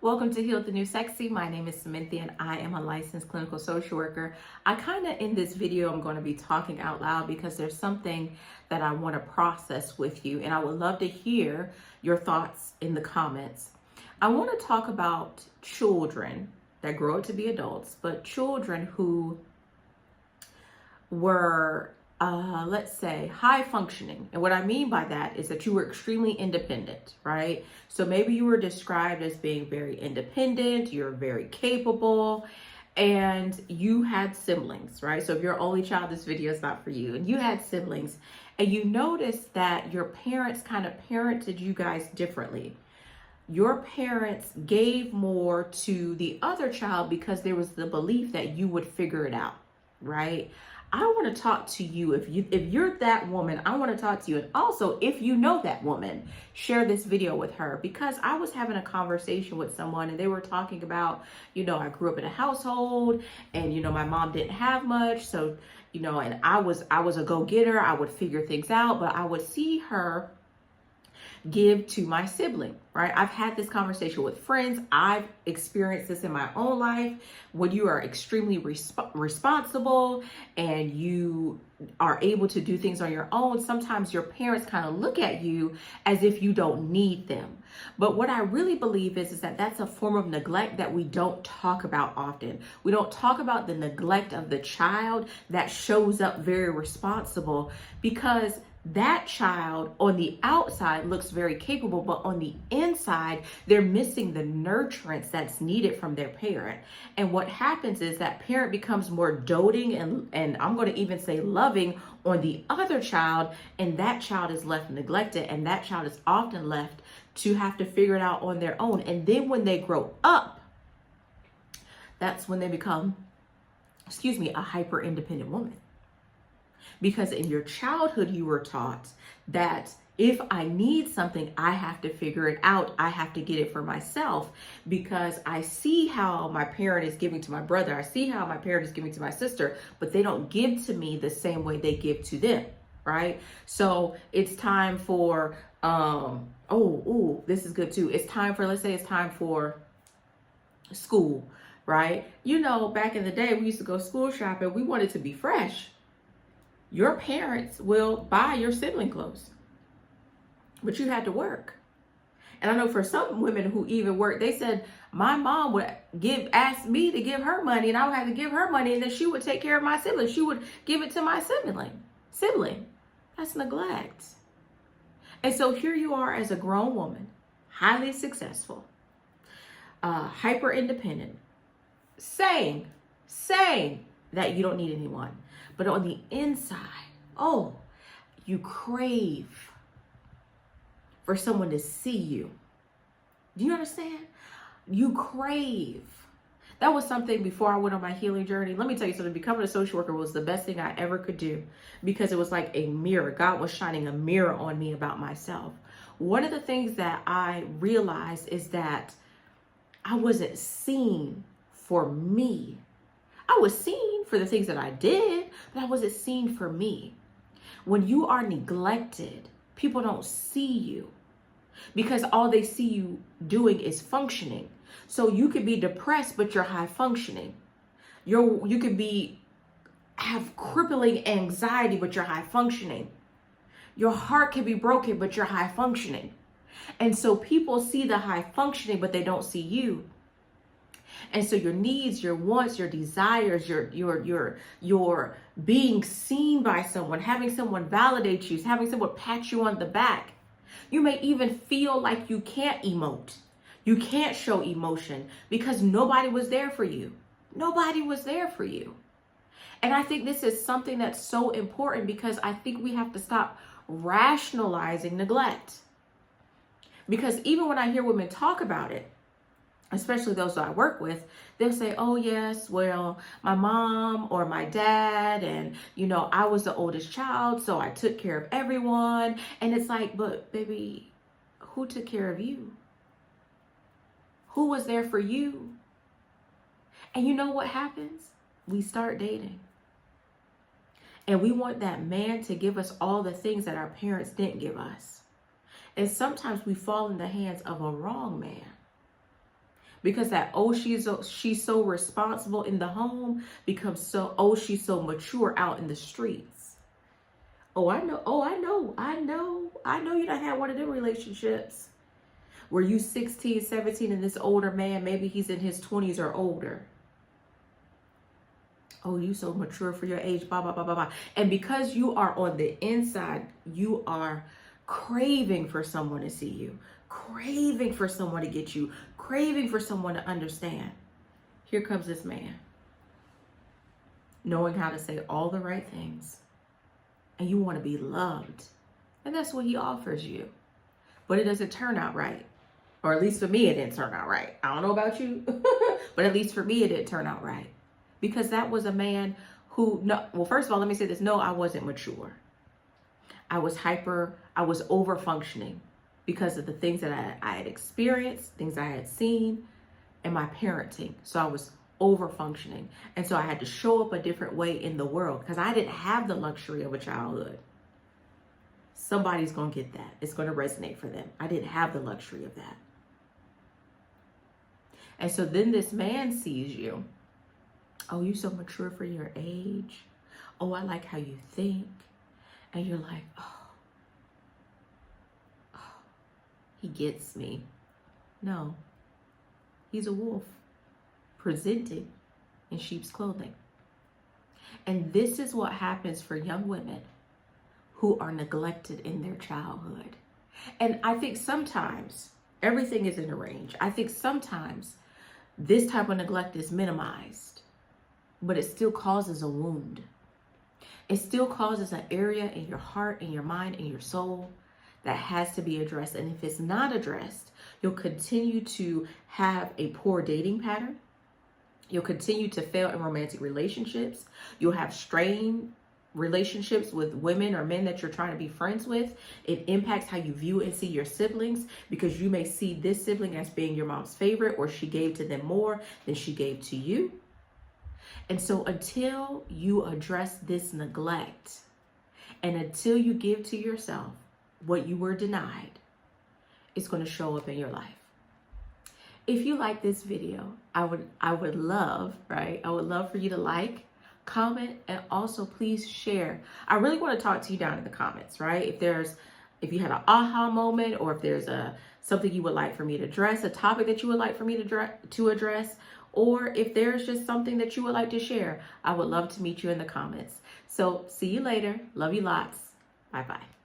Welcome to Heal the New Sexy. My name is Samantha and I am a licensed clinical social worker. In this video, I'm going to be talking out loud because there's something that I want to process with you, and I would love to hear your thoughts in the comments. I want to talk about children that grow up to be adults, but children who were let's say high functioning. And what I mean by that is that you were extremely independent, right? So maybe you were described as being very independent, you're very capable, and you had siblings, right? So if you're an only child, this video is not for you. And you had siblings, and you noticed that your parents kind of parented you guys differently. Your parents gave more to the other child because there was the belief that you would figure it out, right? I want to talk to you. If you're that woman, I want to talk to you. And also, if you know that woman, share this video with her, because I was having a conversation with someone and they were talking about, I grew up in a household and, my mom didn't have much. So, and I was a go-getter. I would figure things out, but I would see her give to my sibling, right? I've had this conversation with friends. I've experienced this in my own life. When you are extremely responsible and you are able to do things on your own, sometimes your parents kind of look at you as if you don't need them. But what I really believe is that that's a form of neglect that we don't talk about often. We don't talk about the neglect of the child that shows up very responsible, because that child on the outside looks very capable, but on the inside, they're missing the nurturance that's needed from their parent. And what happens is that parent becomes more doting and I'm going to even say loving on the other child, and that child is left neglected, and that child is often left to have to figure it out on their own. And then when they grow up, that's when they become, a hyper independent woman. Because in your childhood, you were taught that if I need something, I have to figure it out. I have to get it for myself, because I see how my parent is giving to my brother. I see how my parent is giving to my sister, but they don't give to me the same way they give to them, right? So it's time for, this is good too. Let's say it's time for school, right? Back in the day, we used to go school shopping. We wanted to be fresh. Your parents will buy your sibling clothes, but you had to work. And I know for some women who even work, they said my mom would ask me to give her money, and I would have to give her money, and then she would take care of my sibling. She would give it to my sibling. That's neglect. And so here you are as a grown woman, highly successful, hyper independent, saying that you don't need anyone. But on the inside, you crave for someone to see you. Do you understand? You crave. That was something before I went on my healing journey. Let me tell you something. Becoming a social worker was the best thing I ever could do, because it was like a mirror. God was shining a mirror on me about myself. One of the things that I realized is that I wasn't seen for me. I was seen for the things that I did, but I wasn't seen for me. When you are neglected, people don't see you, because all they see you doing is functioning. So you could be depressed, but you're high functioning. You could have crippling anxiety, but you're high functioning. Your heart can be broken, but you're high functioning. And so people see the high functioning, but they don't see you. And so your needs, your wants, your desires, your being seen by someone, having someone validate you, having someone pat you on the back. You may even feel like you can't emote. You can't show emotion because nobody was there for you. Nobody was there for you. And I think this is something that's so important, because I think we have to stop rationalizing neglect. Because even when I hear women talk about it, especially those that I work with, they'll say, oh yes, well, my mom or my dad, and I was the oldest child, so I took care of everyone. And it's like, but baby, who took care of you? Who was there for you? And you know what happens? We start dating. And we want that man to give us all the things that our parents didn't give us. And sometimes we fall in the hands of a wrong man. Because that, oh, she's so responsible in the home becomes so, oh, she's so mature out in the streets. Oh, I know. Oh, I know you done had one of them relationships where you 16, 17 and this older man, maybe he's in his 20s or older. Oh, you so mature for your age, blah, blah, blah, blah, blah. And because you are on the inside, you are craving for someone to see you, craving for someone to get you, craving for someone to understand. Here comes this man, knowing how to say all the right things. And you want to be loved. And that's what he offers you. But it doesn't turn out right. Or at least for me, it didn't turn out right. I don't know about you, but at least for me, it didn't turn out right. Because that was a man who, no, well, first of all, let me say this. No, I wasn't mature. I was over functioning because of the things that I had experienced, things I had seen, and my parenting. So I was over functioning. And so I had to show up a different way in the world because I didn't have the luxury of a childhood. Somebody's going to get that. It's going to resonate for them. I didn't have the luxury of that. And so then this man sees you. Oh, you're so mature for your age. Oh, I like how you think. And you're like, oh, he gets me. No, he's a wolf presenting in sheep's clothing. And this is what happens for young women who are neglected in their childhood. And I think sometimes everything is in a range. I think sometimes this type of neglect is minimized, but it still causes a wound. It still causes an area in your heart, in your mind, in your soul that has to be addressed. And if it's not addressed, you'll continue to have a poor dating pattern. You'll continue to fail in romantic relationships. You'll have strained relationships with women or men that you're trying to be friends with. It impacts how you view and see your siblings because you may see this sibling as being your mom's favorite, or she gave to them more than she gave to you. And so until you address this neglect and until you give to yourself what you were denied, it's going to show up in your life. If you like this video, I would love, right? I would love for you to like, comment, and also please share. I really want to talk to you down in the comments, right? If you had an aha moment, or if there's something you would like for me to address, a topic that you would like for me to address, or if there's just something that you would like to share, I would love to meet you in the comments. So see you later. Love you lots. Bye-bye.